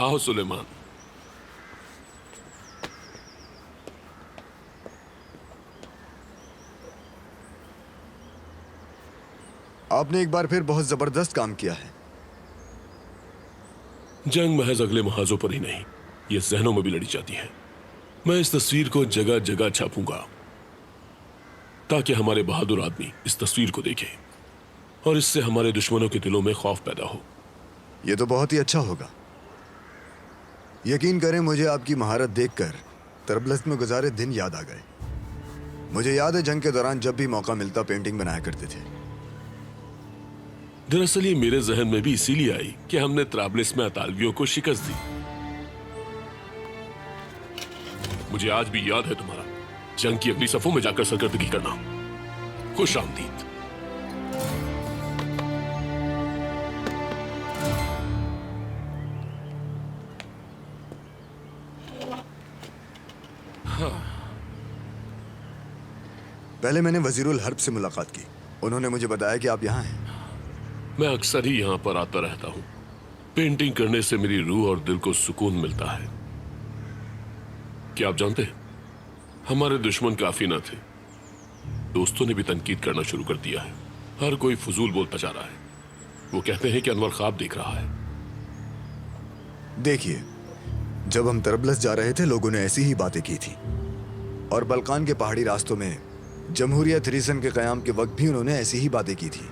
आओ सुलेमान। आपने एक बार फिर बहुत जबरदस्त काम किया है। जंग महज अगले महाजों पर ही नहीं, ये जहनों में भी लड़ी जाती है। मैं इस तस्वीर को जगह जगह छापूंगा ताकि हमारे बहादुर आदमी इस तस्वीर को देखें और इससे हमारे दुश्मनों के दिलों में खौफ पैदा हो। यह तो बहुत ही अच्छा होगा। यकीन करें, मुझे आपकी महारत देखकर तरबलस में गुजारे दिन याद आ गए। मुझे याद है जंग के दौरान जब भी मौका मिलता पेंटिंग बनाया करते थे। दरअसल ये मेरे जहन में भी इसीलिए आई कि हमने त्राबलिस में अतालवियों को शिकस्त दी। मुझे आज भी याद है तुम्हारा जंग की अगली सफों में जाकर सरकर्दगी करना। खुश आमदीद। पहले मैंने वजीरुल हर्ब से मुलाकात की। उन्होंने मुझे बताया कि आप यहाँ हैं। मैं अक्सर ही यहां पर आता रहता हूं। पेंटिंग करने से मेरी रूह और दिल को सुकून मिलता है। क्या आप जानते हैं, हमारे दुश्मन काफी न थे, दोस्तों ने भी तनकीद करना शुरू कर दिया है। हर कोई फजूल बोलता जा रहा है। वो कहते हैं कि अनवर ख्वाब देख रहा है। देखिए, जब हम तरबलस जा रहे थे लोगों ने ऐसी ही बातें की थी, और बल्कान के पहाड़ी रास्तों में जमहूरिया थरीसन के कयाम के वक्त भी उन्होंने ऐसी ही बातें की थी।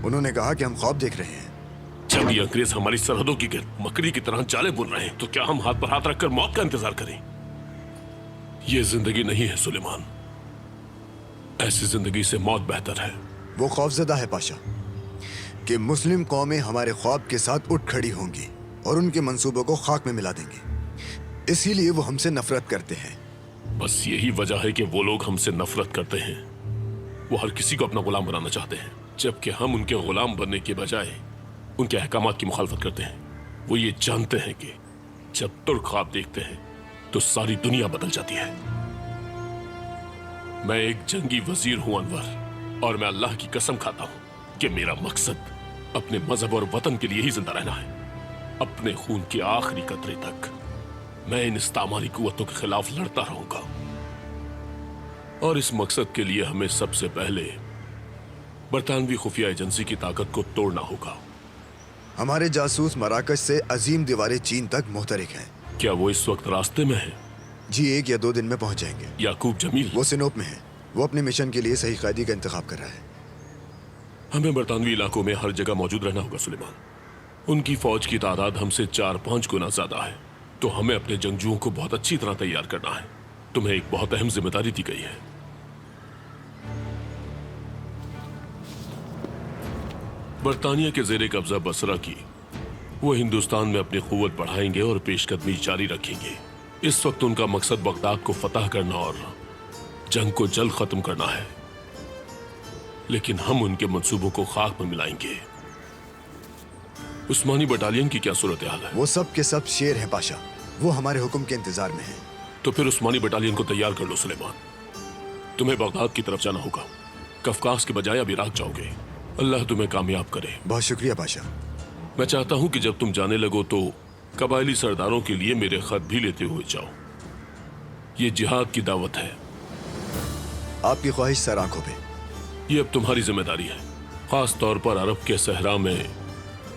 उन्होंने कहा कि हम ख्वाब देख रहे हैं। जब ये अंग्रेज हमारी सरहदों की गिर्द मकड़ी की तरह जाले बुन रहे हैं तो क्या हम हाथ पर हाथ रखकर मौत का इंतजार करें? ये जिंदगी नहीं है सुलेमान। ऐसी जिंदगी से मौत बेहतर है। वो खौफजदा है पाशा कि मुस्लिम कौमें हमारे ख्वाब के साथ उठ खड़ी होंगी और उनके मंसूबों को खाक में मिला देंगी। इसीलिए वो हमसे नफरत करते हैं। बस यही वजह है कि वो लोग हमसे नफरत करते हैं। वो हर किसी को अपना गुलाम बनाना चाहते हैं, जबकि हम उनके गुलाम बनने के बजाय उनके अहकामात की मुखालफत करते हैं। वो ये जानते हैं कि जब तुर्क ख्वाब देखते हैं तो सारी दुनिया बदल जाती है। मैं एक जंगी वजीर हूं अनवर, और मैं अल्लाह की कसम खाता हूं कि मेरा मकसद अपने मजहब और वतन के लिए ही जिंदा रहना है। अपने खून के आखिरी कतरे तक मैं इन इस्तामारी कुव्वतों के खिलाफ लड़ता रहूंगा। और इस मकसद के लिए हमें सबसे पहले बरतानवी खुफिया एजेंसी की ताकत को तोड़ना होगा। हमारे जासूस मराकश से अजीम दीवारें चीन तक मुहतरिक हैं। क्या वो इस वक्त रास्ते में है? जी, 1 या 2 दिन में पहुंच जाएंगे। याकूब जमील? वो सिनोप में है। वो अपने मिशन के लिए सही कैदी का इंतखाब कर रहा है। हमें बरतानवी इलाकों में हर जगह मौजूद रहना होगा सुलेमान। उनकी फौज की तादाद हमसे 4-5 गुना ज्यादा है, तो हमें अपने जंगजुओं को बहुत अच्छी तरह तैयार करना है। तुम्हें एक बहुत अहम जिम्मेदारी दी गई है। बरतानिया के जेरे कब्जा बसरा की वो हिंदुस्तान में अपनी कुव्वत बढ़ाएंगे और पेशकदमी जारी रखेंगे। इस वक्त उनका मकसद बगदाद को फतह करना और जंग को जल्द खत्म करना है, लेकिन हम उनके मंसूबों को खाक में मिलाएंगे। उस्मानी बटालियन की क्या सूरत हाल है? वो सब के सब शेर हैं पाशा। वो हमारे हुक्म के इंतजार में हैं। तो फिर उस्मानी बटालियन को तैयार कर लो सुलेमान। तुम्हें बगदाद की तरफ जाना होगा। कफकास के बजाय अब इराक जाओगे। अल्लाह तुम्हें कामयाब करे। बहुत शुक्रिया पाशा। मैं चाहता हूं कि जब तुम जाने लगो तो कबायली सरदारों के लिए मेरे खत भी लेते हुए जाओ। ये जिहाद की दावत है। आपकी ख्वाहिश सर आंखों पे। ये अब तुम्हारी जिम्मेदारी है। खास तौर पर अरब के सहरा में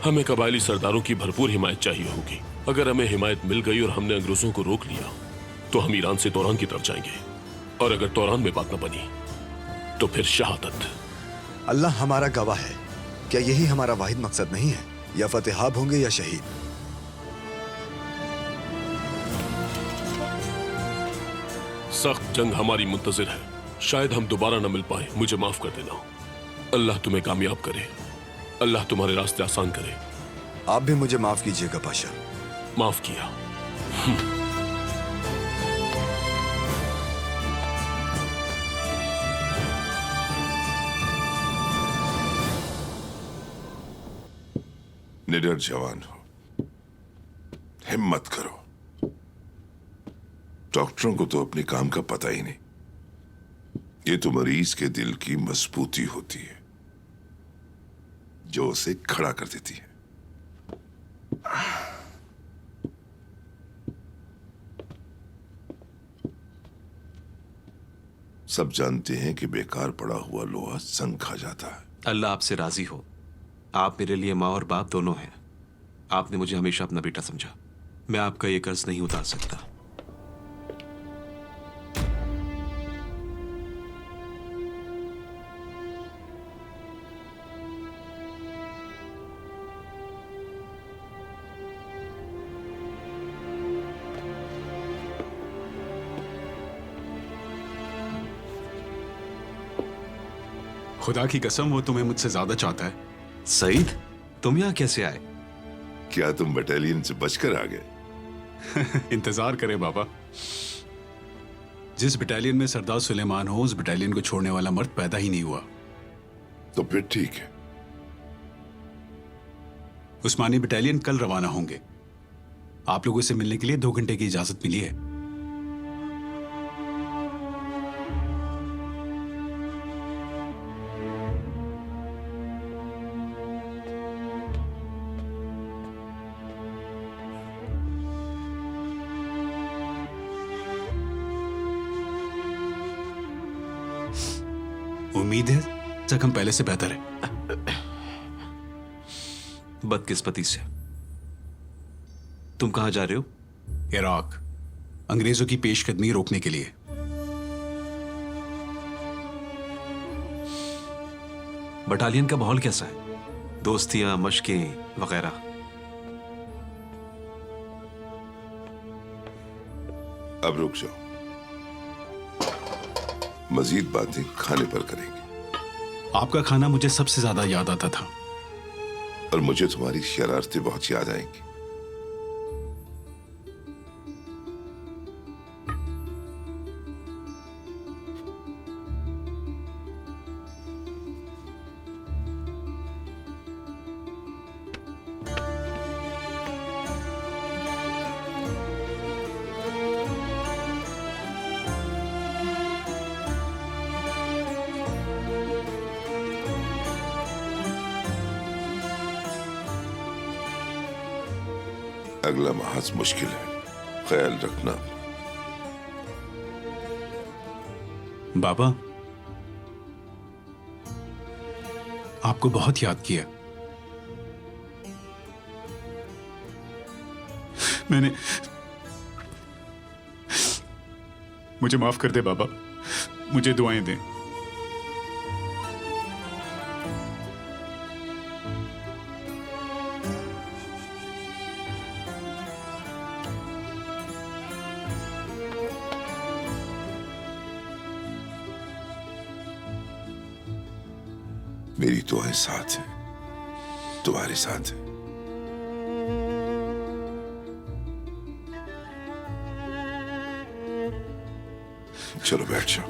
हमें कबायली सरदारों की भरपूर हिमायत चाहिए होगी। अगर हमें हिमायत मिल गई और हमने अंग्रेजों को रोक लिया तो हम ईरान से तोरान की तरफ जाएंगे, और अगर तोरान में बात न बनी तो फिर शहादत। अल्लाह हमारा गवाह है। क्या यही हमारा वाहिद मकसद नहीं है? या फतेहाब होंगे या शहीद। सख्त जंग हमारी मुंतजिर है। शायद हम दोबारा न मिल पाए। मुझे माफ कर देना। अल्लाह तुम्हें कामयाब करे। अल्लाह तुम्हारे रास्ते आसान करे। आप भी मुझे माफ कीजिएगा पाशा। माफ किया। निडर जवान हो, हिम्मत करो। डॉक्टरों को तो अपने काम का पता ही नहीं। ये तो मरीज के दिल की मजबूती होती है जो उसे खड़ा कर देती है। सब जानते हैं कि बेकार पड़ा हुआ लोहा संग खा जाता है। अल्लाह आपसे राजी हो। आप मेरे लिए माँ और बाप दोनों हैं। आपने मुझे हमेशा अपना बेटा समझा। मैं आपका ये कर्ज नहीं उतार सकता। खुदा की कसम वो तुम्हें मुझसे ज्यादा चाहता है। सईद, तुम यहाँ कैसे आए? क्या तुम बटालियन से बचकर आ गए? इंतजार करें बाबा। जिस बटालियन में सरदार सुलेमान हो, उस बटालियन को छोड़ने वाला मर्द पैदा ही नहीं हुआ। तो फिर ठीक है। उस्मानी बटालियन कल रवाना होंगे। आप लोगों से मिलने के लिए 2 घंटे की इजाजत मिली है। उम्मीद है जख्म पहले से बेहतर है। बदकिस्मती से। तुम कहां जा रहे हो? इराक, अंग्रेजों की पेशकदमी रोकने के लिए। बटालियन का माहौल कैसा है? दोस्तियां, मशकें वगैरह? अब रुक जाओ, मजीद बातें खाने पर करेंगे। आपका खाना मुझे सबसे ज्यादा याद आता था। और मुझे तुम्हारी शरारतें बहुत याद आएंगी। अगला महाज मुश्किल है, ख्याल रखना। बाबा, आपको बहुत याद किया। मैंने मुझे माफ कर दे बाबा, मुझे दुआएं दें। मेरी दुआएं साथ हैं, तुम्हारे साथ हैं। चलो बैठ जाओ।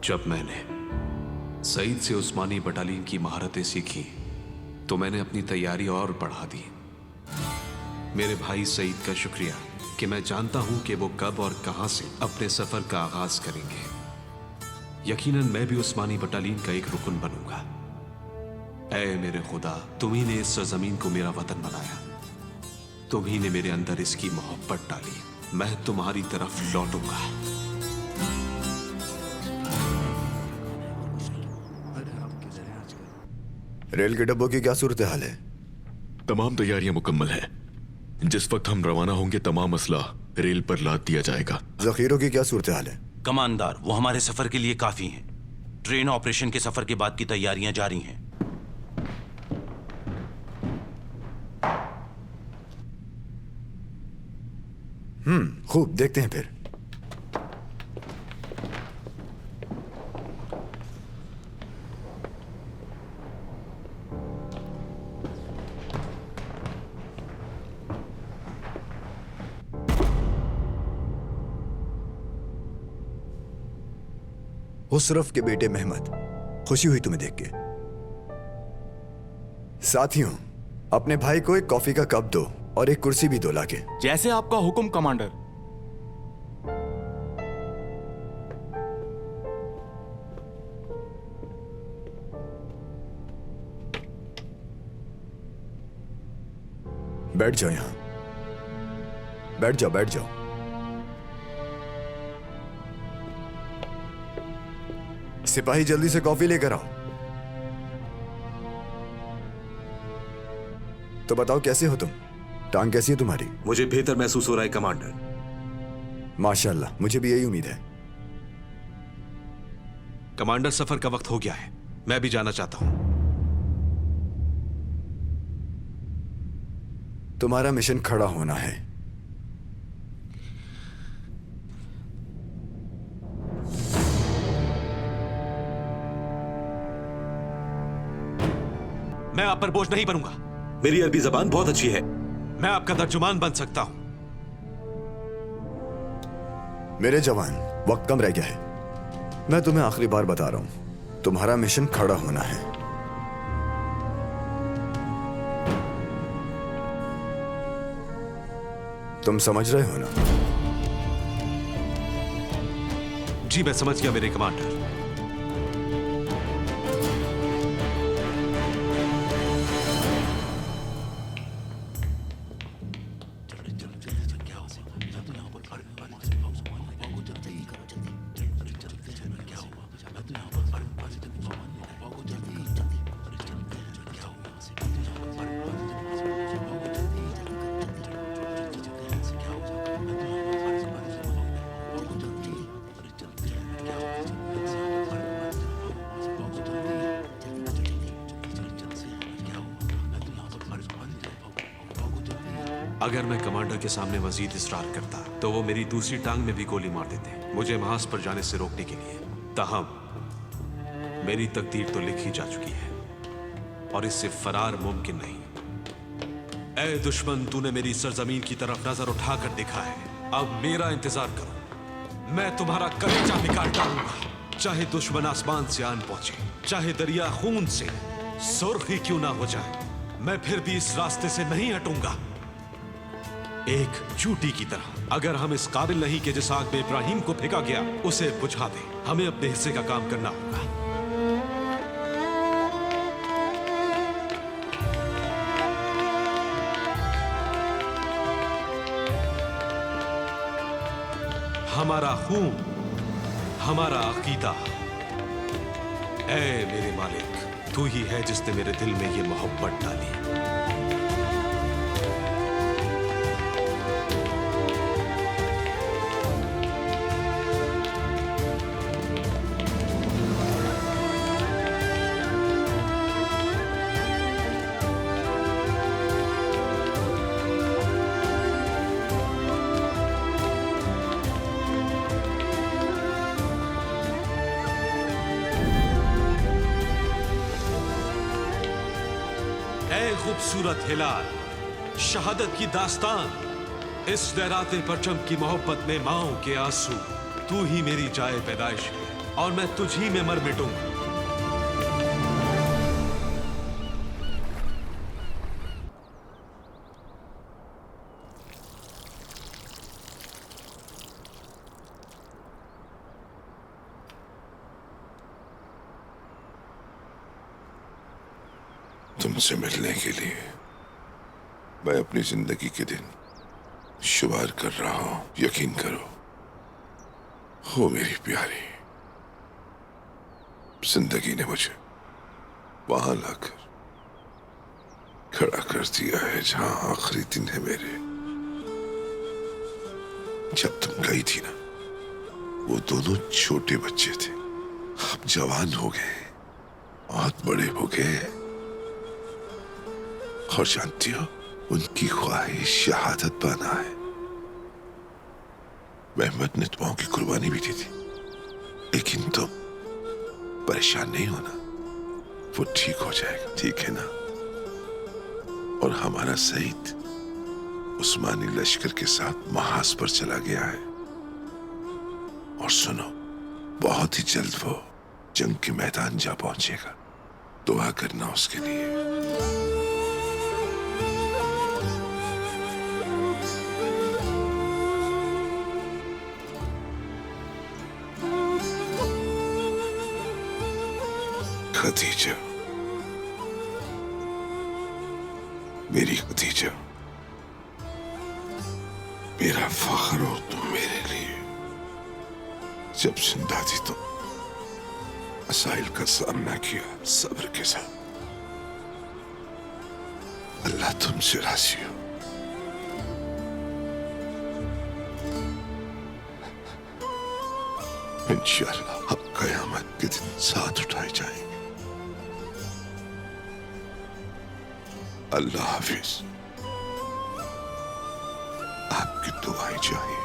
जब मैंने सईद से उस्मानी बटालियन की महारतें सीखी तो मैंने अपनी तैयारी और बढ़ा दी। मेरे भाई सईद का शुक्रिया कि मैं जानता हूं कि वो कब और कहां से अपने सफर का आगाज करेंगे। यकीनन मैं भी उस्मानी बटालियन का एक रुकन बनूंगा। ऐ मेरे खुदा, तुम ही ने इस सरजमीन को मेरा वतन बनाया। तुम ही ने मेरे अंदर इसकी मोहब्बत डाली। मैं तुम्हारी तरफ लौटूंगा। रेल के डब्बों की क्या सूरत हाल है? तमाम तैयारियां मुकम्मल हैं। जिस वक्त हम रवाना होंगे तमाम असला रेल पर लाद दिया जाएगा। जखीरों की क्या सूरत हाल है? कमांडर, वो हमारे सफर के लिए काफी हैं। ट्रेन ऑपरेशन के सफर के बाद की तैयारियां जारी हैं। खूब, देखते हैं फिर। हुसरफ के बेटे मेहमद, खुशी हुई तुम्हें देख के। साथियों, अपने भाई को एक कॉफी का कप दो और एक कुर्सी भी दो लाके। जैसे आपका हुक्म कमांडर। बैठ जाओ यहां, बैठ जाओ बैठ जाओ। सिपाही जल्दी से कॉफी लेकर आओ। तो बताओ कैसे हो तुम? टांग कैसी है तुम्हारी? मुझे बेहतर महसूस हो रहा है कमांडर। माशाल्लाह, मुझे भी यही उम्मीद है। कमांडर, सफर का वक्त हो गया है, मैं भी जाना चाहता हूं। तुम्हारा मिशन खड़ा होना है। मैं आप पर बोझ नहीं बनूंगा। मेरी अरबी जबान बहुत अच्छी है। मैं आपका तर्जुमान बन सकता हूं। मेरे जवान, वक्त कम रह गया है। मैं तुम्हें आखिरी बार बता रहा हूं, तुम्हारा मिशन खड़ा होना है। तुम समझ रहे हो ना? जी मैं समझ गया मेरे कमांडर। अगर मैं कमांडर के सामने मजीद इसरार करता तो वो मेरी दूसरी टांग में भी गोली मार देते, मुझे महाज पर जाने से रोकने के लिए। ताहम मेरी तकदीर तो लिखी जा चुकी है और इससे फरार मुमकिन नहीं। ऐ दुश्मन, तूने मेरी सरजमीन की तरफ नजर उठाकर देखा है, अब मेरा इंतजार करो। मैं तुम्हारा कलेजा निकाल डालूंगा, चाहे दुश्मन आसमान से आन पहुंचे, चाहे दरिया खून से सुर्ख ही क्यों ना हो जाए, मैं फिर भी इस रास्ते से नहीं हटूंगा। एक चूटी की तरह। अगर हम इस काबिल नहीं कि जिस आग में इब्राहिम को फेंका गया उसे बुझा दें, हमें अपने हिस्से का काम करना होगा। हमारा खून, हमारा अकीदा। ऐ मेरे मालिक, तू ही है जिसने मेरे दिल में ये मोहब्बत डाली। खूबसूरत हिलाल, शहादत की दास्तान, इस लहराते परचम की मोहब्बत में माओं के आंसू। तू ही मेरी जाए पैदाइश है और मैं तुझ ही में मर मिटूंगा। तुमसे मिलने के लिए मैं अपनी जिंदगी के दिन शुमार कर रहा हूं। यकीन करो, हो मेरी प्यारी, जिंदगी ने मुझे वहां लाकर खड़ा कर दिया है जहां आखिरी दिन है मेरे। जब तुम गई थी ना, वो दोनों छोटे बच्चे थे, अब जवान हो गए, बहुत बड़े हो गए, और जानती हो उनकी ख्वाहिश शहादत पाना है। मेहमद ने तुम की कुर्बानी भी दी थी, लेकिन तुम परेशान नहीं होना, वो ठीक हो जाएगा, ठीक है ना? और हमारा सईद उस्मानी लश्कर के साथ महाज पर चला गया है। और सुनो, बहुत ही जल्द वो जंग के मैदान जा पहुंचेगा। दुआ करना उसके लिए। खदीजा, मेरी खदीजा, मेरा फख्र हो तुम मेरे लिए। जब जिंदा थी तो मसाइल का सामना किया सब्र के साथ। अल्लाह तुमसे राजी हो। इंशाअल्लाह अब कयामत के दिन साथ उठाए जाएंगे। अल्लाह हाफिज। आपकी दुआएं चाहिए।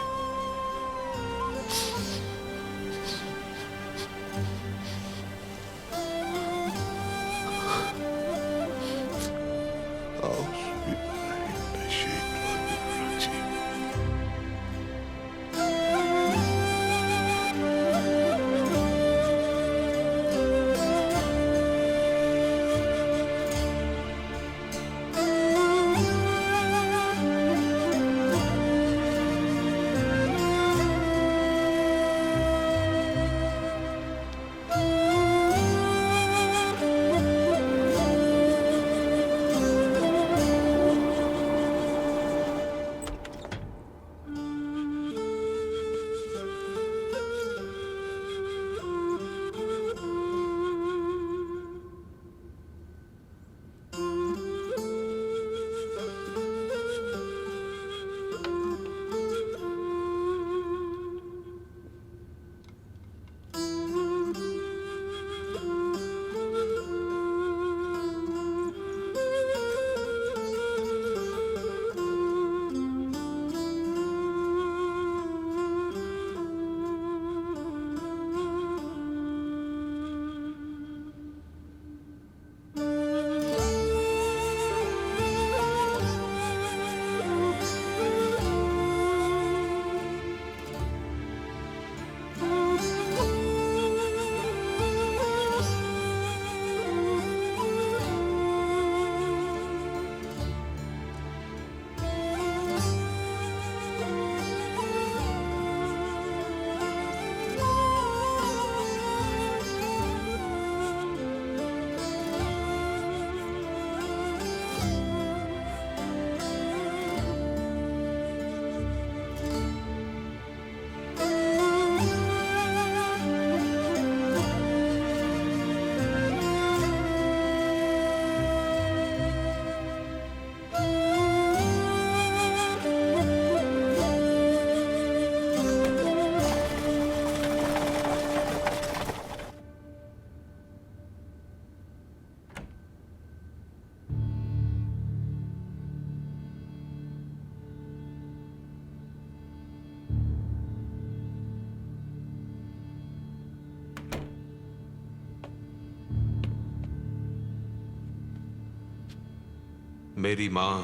मेरी मां,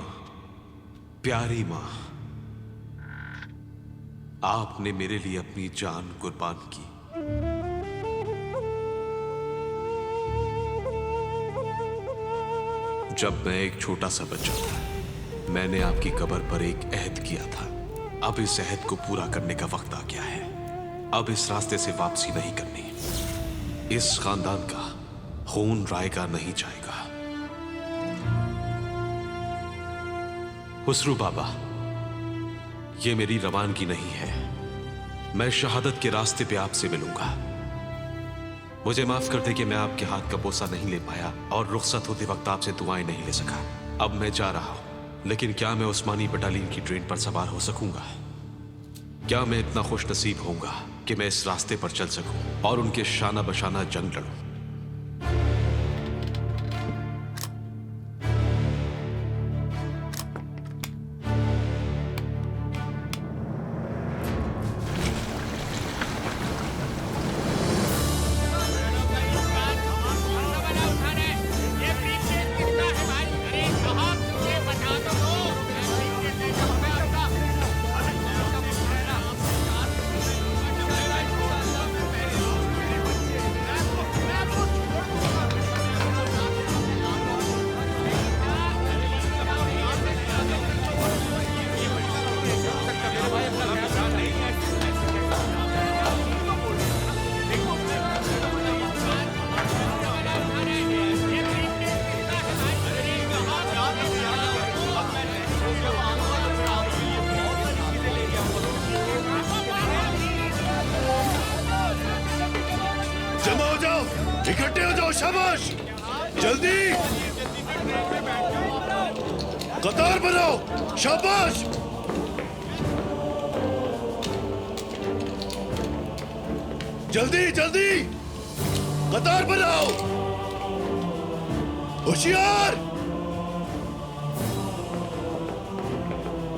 प्यारी मां, आपने मेरे लिए अपनी जान कुर्बान की। जब मैं एक छोटा सा बच्चा था, मैंने आपकी कब्र पर एक अहद किया था। अब इस अहद को पूरा करने का वक्त आ गया है। अब इस रास्ते से वापसी नहीं करनी। इस खानदान का खून रायगा नहीं जाएगा। हुस्रू बाबा, ये मेरी रवानगी नहीं है। मैं शहादत के रास्ते पे आपसे मिलूंगा। मुझे माफ कर दे कि मैं आपके हाथ का बोसा नहीं ले पाया और रुखसत होते वक्त आपसे दुआएं नहीं ले सका। अब मैं जा रहा हूं, लेकिन क्या मैं उस्मानी बटालियन की ट्रेन पर सवार हो सकूंगा? क्या मैं इतना खुश नसीब होऊंगा कि मैं इस रास्ते पर चल सकूं और उनके शाना बशाना जंग लड़ूं? इकट्ठे हो जाओ, शाबाश, जल्दी कतार बनाओ, शाबाश। जल्दी जल्दी कतार बनाओ, होशियार।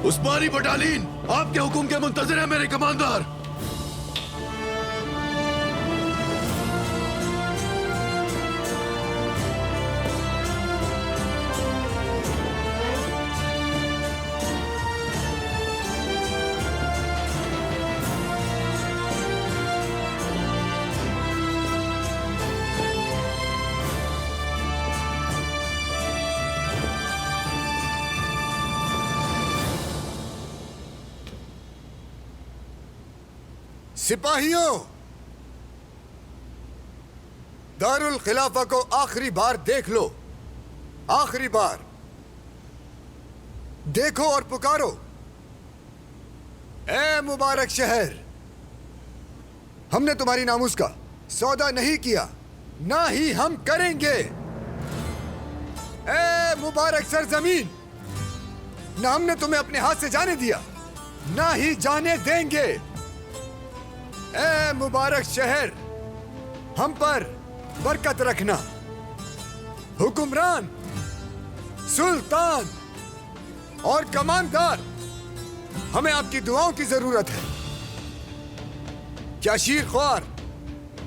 उस्मानी बटालियन आपके हुक्म के मुंतजिर है मेरे कमांडर। सिपाहियों, दारुल खिलाफा को आखिरी बार देख लो, आखिरी बार देखो और पुकारो, ए मुबारक शहर, हमने तुम्हारी नामुस का सौदा नहीं किया, ना ही हम करेंगे। ए मुबारक सरजमीन, ना हमने तुम्हें अपने हाथ से जाने दिया, ना ही जाने देंगे। ए मुबारक शहर, हम पर बरकत रखना। हुक्मरान, सुल्तान और कमांडर, हमें आपकी दुआओं की जरूरत है। क्या शीरख्वार,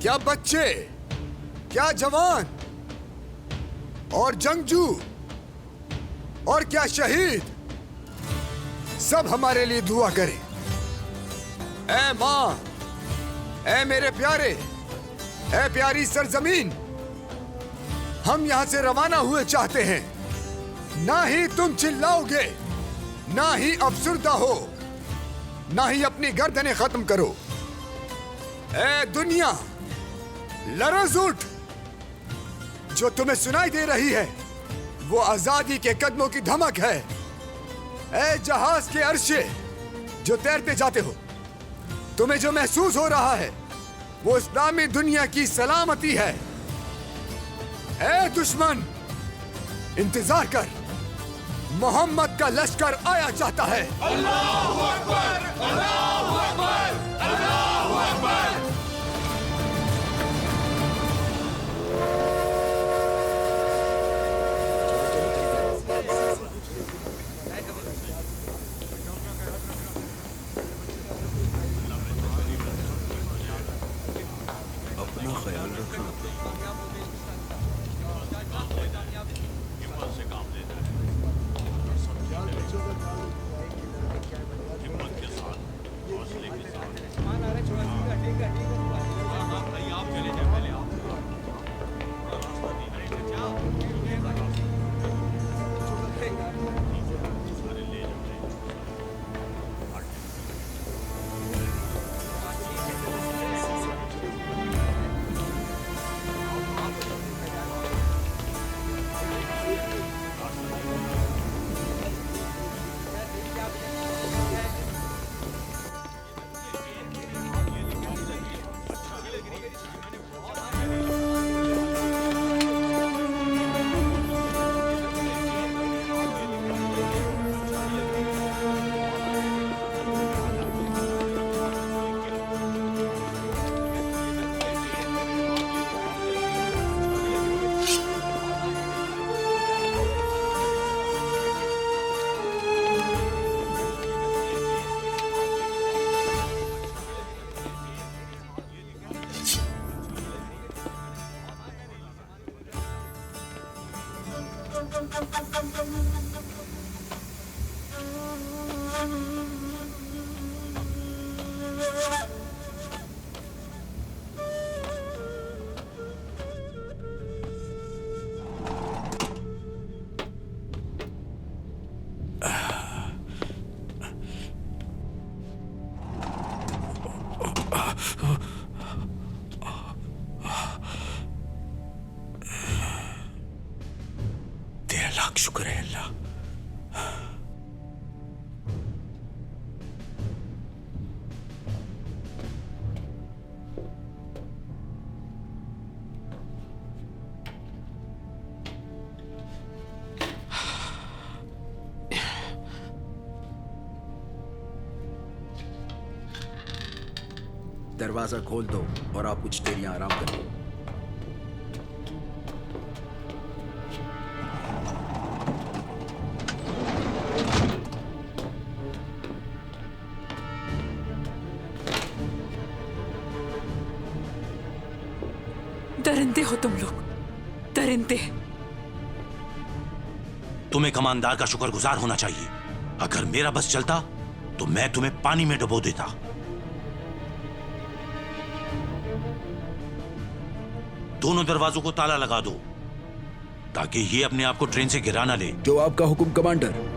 क्या बच्चे, क्या जवान और जंगजू और क्या शहीद, सब हमारे लिए दुआ करें। ए मां, ऐ मेरे प्यारे, ऐ प्यारी सरजमीन, हम यहां से रवाना हुए चाहते हैं। ना ही तुम चिल्लाओगे, ना ही अफसुर्दा हो, ना ही अपनी गर्दनें खत्म करो। ऐ दुनिया, लरज़ उठ। जो तुम्हें सुनाई दे रही है वो आजादी के कदमों की धमक है। ऐ जहाज के अर्शे जो तैरते जाते हो, तुम्हें जो महसूस हो रहा है वो इस्लामी दुनिया की सलामती है। ए दुश्मन, इंतजार कर, मोहम्मद का लश्कर आया चाहता है। अल्लाहू अकबर, अल्लाहू अकबर, अल्लाहू अकबर। तेरा लाख शुक्र है अल्लाह। दरवाजा खोल दो और आप कुछ देर यहाँ आराम करो। दरिंदे हो तुम लोग, दरिंदे। तुम्हें कमांडर का शुक्रगुजार होना चाहिए। अगर मेरा बस चलता तो मैं तुम्हें पानी में डुबो देता। दोनों दरवाजों को ताला लगा दो ताकि ये अपने आप को ट्रेन से गिरा ना ले। जो आपका हुक्म कमांडर।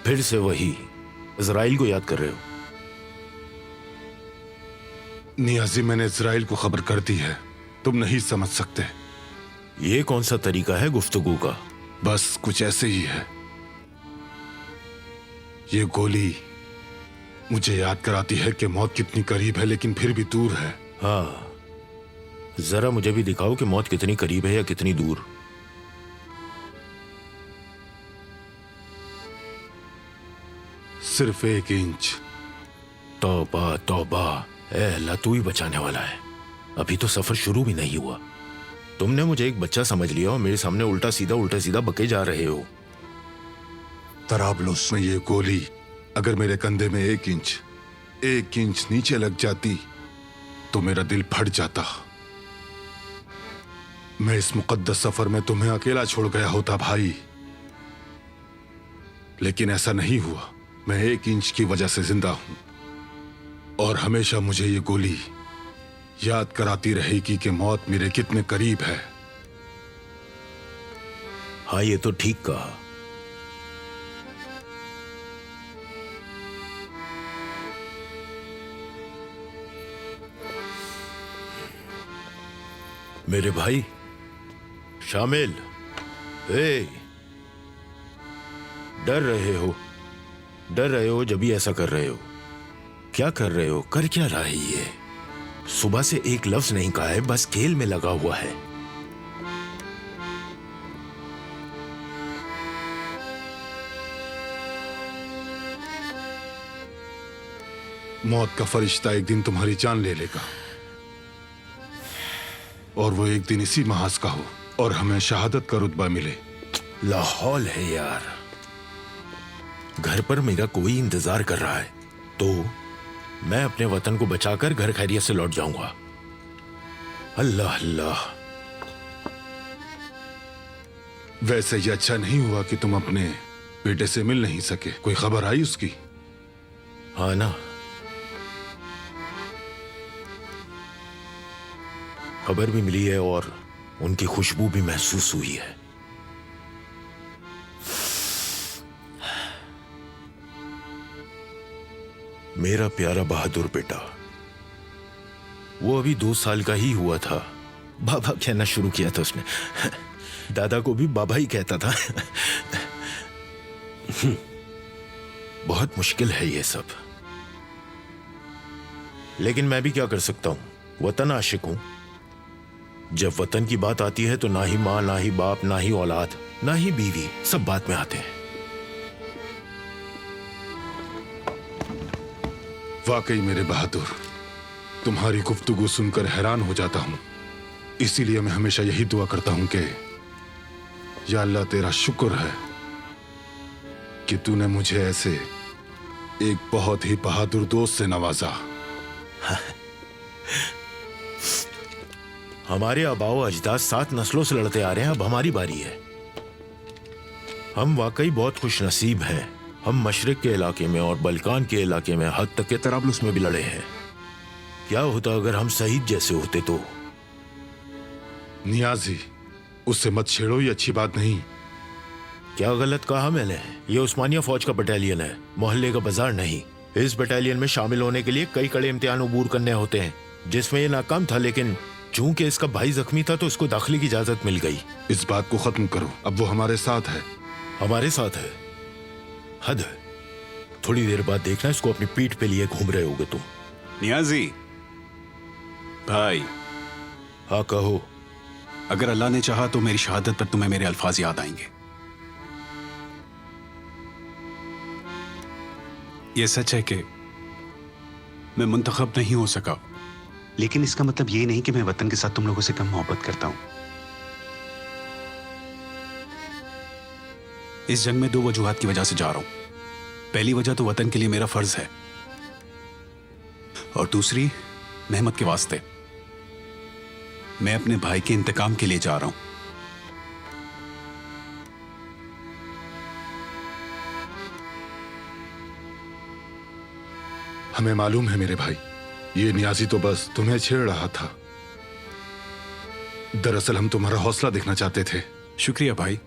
फिर से वही इजराइल को याद कर रहे हो? नियाजी, मैंने इजराइल को खबर कर दी है, तुम नहीं समझ सकते। ये कौन सा तरीका है गुफ्तगू का? बस कुछ ऐसे ही है। ये गोली मुझे याद कराती है कि मौत कितनी करीब है लेकिन फिर भी दूर है। हाँ, जरा मुझे भी दिखाओ कि मौत कितनी करीब है या कितनी दूर। सिर्फ 1 इंच। तौबा तौबा, ए अल्लाह, तू ही बचाने वाला है। अभी तो सफर शुरू भी नहीं हुआ, तुमने मुझे एक बच्चा समझ लिया और मेरे सामने उल्टा सीधा बके जा रहे हो। तराबलुस में ये गोली अगर मेरे कंधे में 1 इंच नीचे लग जाती तो मेरा दिल फट जाता। मैं इस मुकद्दस सफर में तुम्हें अकेला छोड़ गया होता भाई, लेकिन ऐसा नहीं हुआ। मैं 1 इंच की वजह से जिंदा हूं और हमेशा मुझे ये गोली याद कराती रहेगी कि मौत मेरे कितने करीब है। हाँ, ये तो ठीक कहा। मेरे भाई शामिल, डर रहे हो जब भी ऐसा कर रहे हो। क्या कर रहे हो? कर क्या रहा है ये? सुबह से एक लफ्ज नहीं कहा है, बस खेल में लगा हुआ है। मौत का फरिश्ता एक दिन तुम्हारी जान ले लेगा और वो एक दिन इसी महाज का हो और हमें शहादत का रुतबा मिले। लाहौल है यार, घर पर मेरा कोई इंतजार कर रहा है, तो मैं अपने वतन को बचाकर घर खैरियत से लौट जाऊंगा। अल्लाह अल्लाह। वैसे ये अच्छा नहीं हुआ कि तुम अपने बेटे से मिल नहीं सके। कोई खबर आई उसकी? हाँ ना, खबर भी मिली है और उनकी खुशबू भी महसूस हुई है। मेरा प्यारा बहादुर बेटा, वो अभी 2 साल का ही हुआ था। बाबा कहना शुरू किया था उसने। दादा को भी बाबा ही कहता था। बहुत मुश्किल है ये सब, लेकिन मैं भी क्या कर सकता हूं, वतन आशिक हूं। जब वतन की बात आती है तो ना ही मां, ना ही बाप, ना ही औलाद, ना ही बीवी, सब बात में आते हैं। वाकई मेरे बहादुर, तुम्हारी गुफ्तगू सुनकर हैरान हो जाता हूं। इसीलिए मैं हमेशा यही दुआ करता हूं कि या अल्लाह, तेरा शुक्र है कि तूने मुझे ऐसे एक बहुत ही बहादुर दोस्त से नवाजा। हमारे आबाओ अजदाद 7 नस्लों से लड़ते आ रहे हैं, अब हमारी बारी है। हम वाकई बहुत खुश नसीब हैं। हम मशरिक के इलाके में और बल्कान के इलाके में, हद तक के तराबलुस में भी लड़े हैं। क्या होता अगर हम शहीद जैसे होते तो? नियाजी, उससे मत छेड़ो, ये अच्छी बात नहीं। क्या गलत कहा मैंने? ये उस्मानिया फौज का बटालियन है, मोहल्ले का बाजार नहीं। इस बटालियन में शामिल होने के लिए कई कड़े इम्तिहान अबूर करने होते हैं, जिसमें ये नाकाम था, लेकिन चूंकि इसका भाई जख्मी था तो इसको दाखिले की इजाजत मिल गई। इस बात को खत्म करो, अब वो हमारे साथ है। हमारे साथ है? हद है। थोड़ी देर बाद देखना इसको अपनी पीठ पे लिए घूम रहे होगे तुम। नियाजी भाई। हाँ कहो। अगर अल्लाह ने चाहा तो मेरी शहादत पर तुम्हें मेरे अल्फाज याद आएंगे। ये सच है कि मैं मुंतखब नहीं हो सका, लेकिन इसका मतलब ये नहीं कि मैं वतन के साथ तुम लोगों से कम मोहब्बत करता हूं। इस जंग में 2 वजूहात की वजह से जा रहा हूं। पहली वजह तो वतन के लिए मेरा फर्ज है, और दूसरी मेहमत के वास्ते। मैं अपने भाई के इंतकाम के लिए जा रहा हूं। हमें मालूम है मेरे भाई, ये नियाजी तो बस तुम्हें छेड़ रहा था। दरअसल हम तुम्हारा हौसला देखना चाहते थे। शुक्रिया भाई।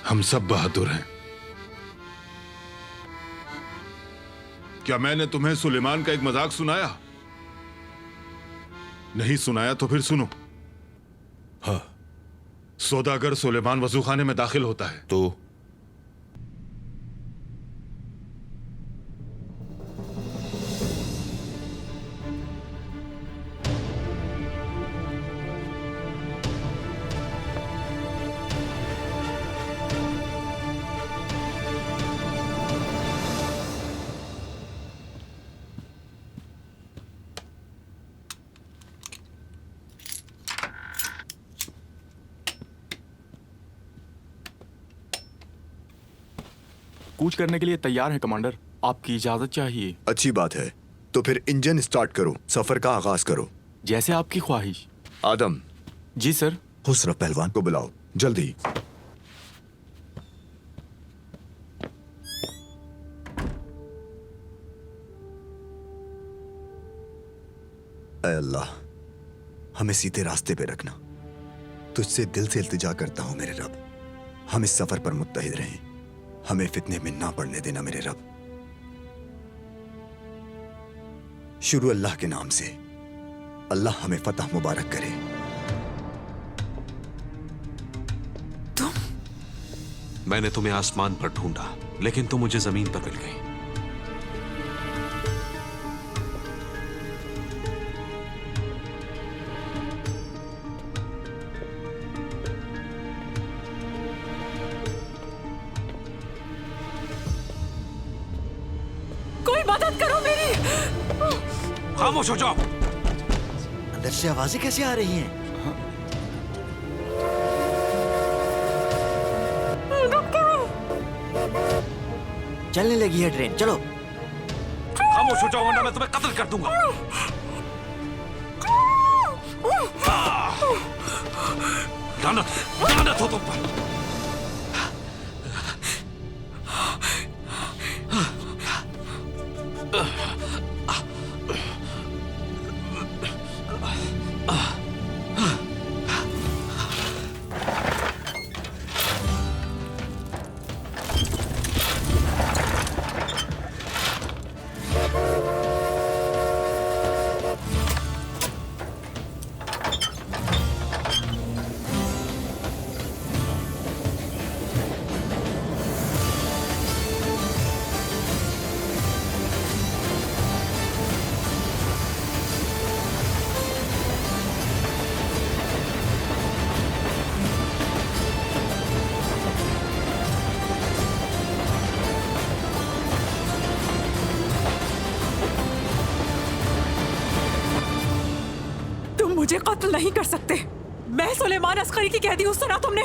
हम सब बहादुर हैं। क्या मैंने तुम्हें सुलेमान का एक मजाक सुनाया? नहीं सुनाया तो फिर सुनो। हाँ। सौदागर सुलेमान वजूखाने में दाखिल होता है तो कूच करने के लिए तैयार है कमांडर, आपकी इजाजत चाहिए। अच्छी बात है, तो फिर इंजन स्टार्ट करो, सफर का आगाज करो। जैसे आपकी ख्वाहिश। आदम। जी सर। हुस्र पहलवान को बुलाओ जल्दी। ऐ अल्लाह, हमें सीधे रास्ते पे रखना। तुझसे दिल से इल्तिजा करता हूं मेरे रब, हम इस सफर पर मुत्तहिद रहें। हमें फितने में ना पड़ने देना मेरे रब। शुरू अल्लाह के नाम से। अल्लाह हमें फतह मुबारक करे। मैंने तुम्हें आसमान पर ढूंढा, लेकिन तुम मुझे जमीन पर मिल गई। कोई मदद करो मेरी। खामोश हो जाओ। अंदर से आवाजें कैसे आ रही हैं? चलने लगी है ट्रेन, चलो। खामोश हो जाओ वरना मैं तुम्हें कत्ल कर दूंगा। लानत, लानत हो तुम पर। मुझे कत्ल नहीं कर सकते। मैं सुलेमान अस्करी की कैदी हूं, सुना तुमने?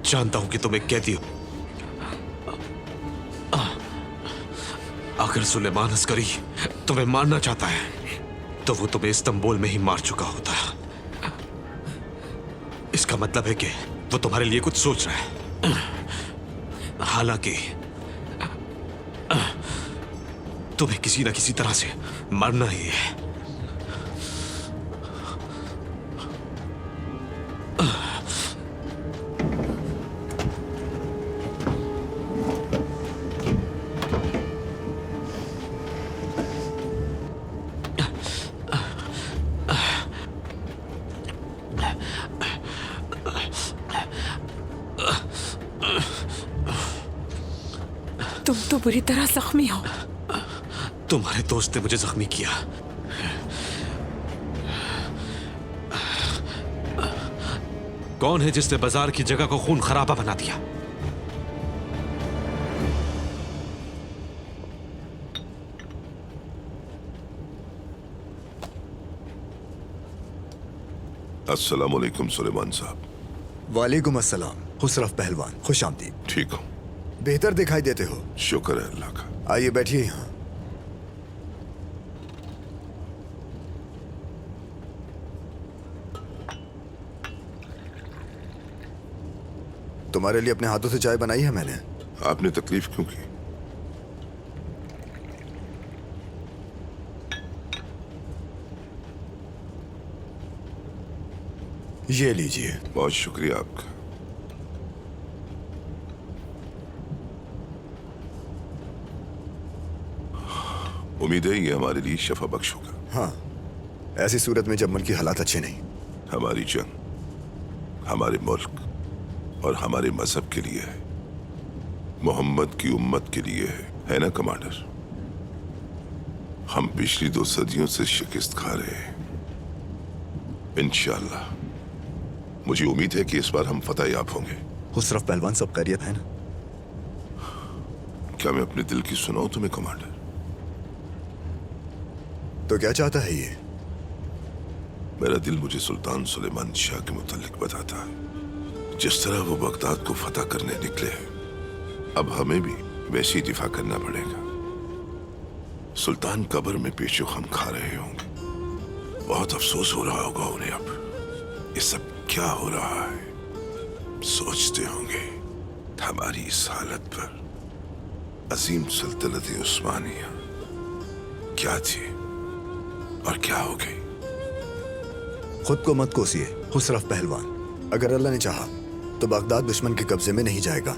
जानता हूं कि तुम एक कैदी हो। अगर सुलेमान अस्करी तुम्हें मारना चाहता है तो वो तुम्हें इस्तांबुल में ही मार चुका होता। इसका मतलब है कि वो तुम्हारे लिए कुछ सोच रहा है। हालांकि तुम्हें किसी न किसी तरह से मरना ही है। तुम तो बुरी तरह जख्मी हो। तुम्हारे दोस्त ने मुझे जख्मी किया। कौन है जिसने बाजार की जगह को खून खराबा बना दिया? अस्सलाम वालेकुम सुलेमान साहब। वालेकुम अस्सलाम खुसरफ पहलवान, खुश आमदीद। ठीक हो? बेहतर दिखाई देते हो। शुक्र है अल्लाह का। आइए बैठिए यहाँ। तुम्हारे लिए अपने हाथों से चाय बनाई है मैंने। आपने तकलीफ क्यों की? ये लीजिए। बहुत शुक्रिया आपका। उम्मीद है ये हमारे लिए शफा बख्श होगा। हाँ, ऐसी सूरत में जब मुल्क की हालात अच्छे नहीं। हमारी जंग हमारे मुल्क और हमारे मजहब के लिए है, मोहम्मद की उम्मत के लिए है ना कमांडर? हम पिछली 2 सदियों से शिकस्त खा रहे हैं। इंशाअल्लाह मुझे उम्मीद है कि इस बार हम फतह याब होंगे। खुसरफ पहलवान, सब खैरियत है ना? क्या मैं अपने दिल की सुनाऊं तुम्हें कमांडर? तो क्या चाहता है ये? मेरा दिल मुझे सुल्तान सुलेमान शाह के मुतालिक बताता है। जिस तरह वो बगदाद को फतह करने निकले हैं, अब हमें भी वैसे ही दिफा करना पड़ेगा। सुल्तान कब्र में पेशो खम खा रहे होंगे। बहुत अफसोस हो रहा होगा उन्हें। अब ये सब क्या हो रहा है? सोचते होंगे हमारी इस हालत पर अजीम सल्तनत उस्मानिया क्या थी और क्या हो गई। खुद को मत कोसिए खुसरफ पहलवान। अगर अल्लाह ने चाहा तो बगदाद दुश्मन के कब्जे में नहीं जाएगा,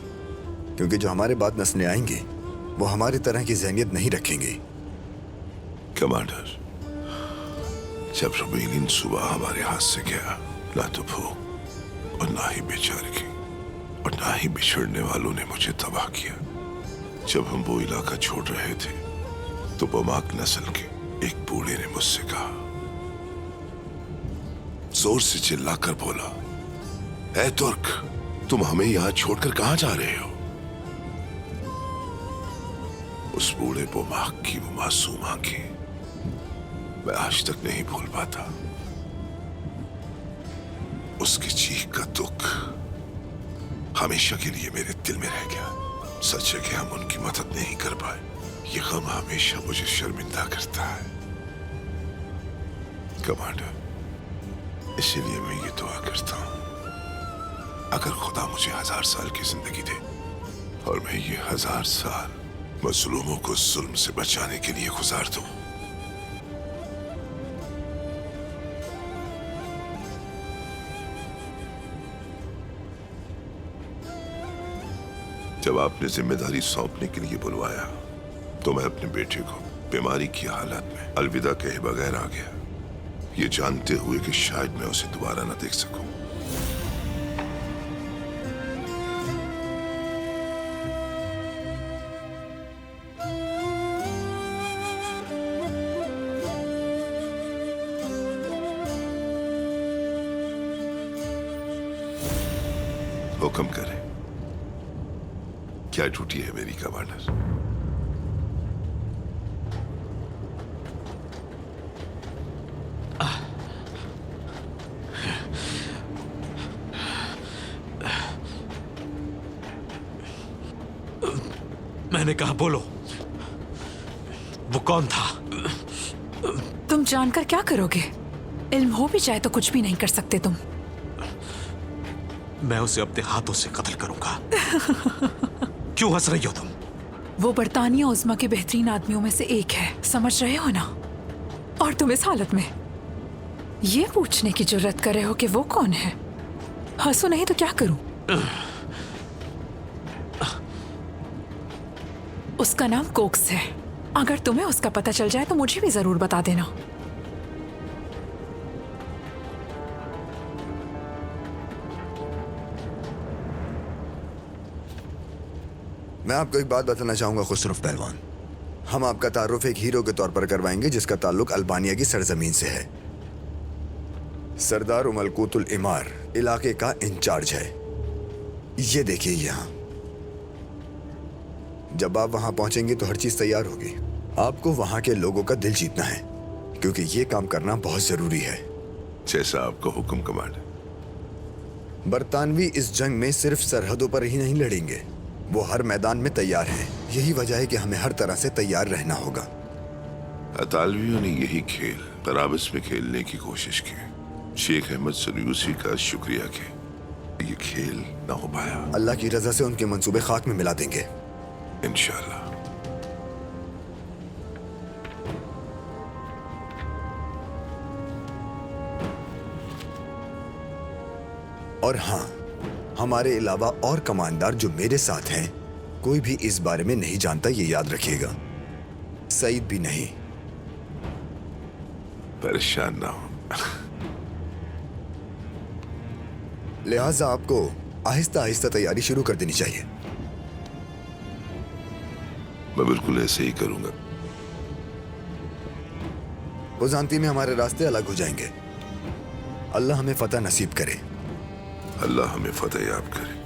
क्योंकि जो हमारे बाद नस्लें आएंगी वो हमारी तरह की ज़हनियत नहीं रखेंगी। कमांडर, जब रुबीलिन सुबह हमारे हाथ से गया, ना तो भूख और ना ही बेचारगी और ना ही बिछड़ने वालों ने मुझे तबाह किया। जब हम वो इलाका छोड़ रहे थे तो बमाक नस्ल के एक बूढ़े ने मुझसे कहा, जोर से चिल्लाकर बोला, ऐ तुर्क, तुम हमें यहां छोड़कर कहां जा रहे हो? उस बूढ़े बमाक की वो मासूम आंखें मैं आज तक नहीं भूल पाता। उसकी चीख का दुख हमेशा के लिए मेरे दिल में रह गया। सच है कि हम उनकी मदद नहीं कर पाए। ये गम हमेशा मुझे शर्मिंदा करता है कमांडर। इसीलिए मैं ये दुआ करता हूं, अगर खुदा मुझे 1000 साल की जिंदगी दे और मैं ये 1000 साल मजलूमों को जुल्म से बचाने के लिए गुजार दूं। जब आपने जिम्मेदारी सौंपने के लिए बुलवाया तो मैं अपने बेटे को बीमारी की हालत में अलविदा कहे बगैर आ गया, ये जानते हुए कि शायद मैं उसे दोबारा न देख सकूं। हुक्म करें, क्या ड्यूटी है मेरी कमांडर? मैंने कहा बोलो, वो कौन था? तुम जानकर क्या करोगे? इल्म हो भी जाए तो कुछ भी नहीं कर सकते तुम। मैं उसे अपने हाथों से कत्ल करूंगा। क्यों हंस रही हो तुम? वो बरतानिया उज़्मा के बेहतरीन आदमियों में से एक है, समझ रहे हो ना? और तुम इस हालत में ये पूछने की जुर्रत कर रहे हो कि वो कौन है? हंसो नहीं तो क्या करूं? उसका नाम कोक्स है। अगर तुम्हें उसका पता चल जाए तो मुझे भी जरूर बता देना। मैं आपको एक बात बताना चाहूंगा खुसरुफ पहलवान। हम आपका तारुफ एक हीरो के तौर पर करवाएंगे जिसका ताल्लुक अल्बानिया की सरजमीन से है। सरदार उमलकूतुल इमार इलाके का इंचार्ज है। ये देखिए यहाँ। जब आप वहां पहुंचेंगे तो हर चीज तैयार होगी। आपको वहां के लोगों का दिल जीतना है, क्योंकि ये काम करना बहुत जरूरी है। जैसा आपका हुक्म कमांडर। बरतानवी इस जंग में सिर्फ सरहदों पर ही नहीं लड़ेंगे, वो हर मैदान में तैयार हैं। यही वजह है कि हमें हर तरह से तैयार रहना होगा। अतालवियों ने यही खेल तराबस में खेलने की कोशिश की। शेख अहमद सनूसी का शुक्रिया के ये खेल ना हो पाया। अल्लाह की रजा से उनके मंसूबे खाक में मिला देंगे इंशाल्लाह। और हाँ, हमारे अलावा और कमांडर जो मेरे साथ हैं, कोई भी इस बारे में नहीं जानता, ये याद रखिएगा। सईद भी नहीं। परेशान ना हो। लिहाजा आपको आहिस्ता आहिस्ता तैयारी शुरू कर देनी चाहिए। मैं बिल्कुल ऐसे ही करूंगा। बुज़ांती में हमारे रास्ते अलग हो जाएंगे। अल्लाह हमें फतह नसीब करे। अल्लाह हमें फतेह याब करे।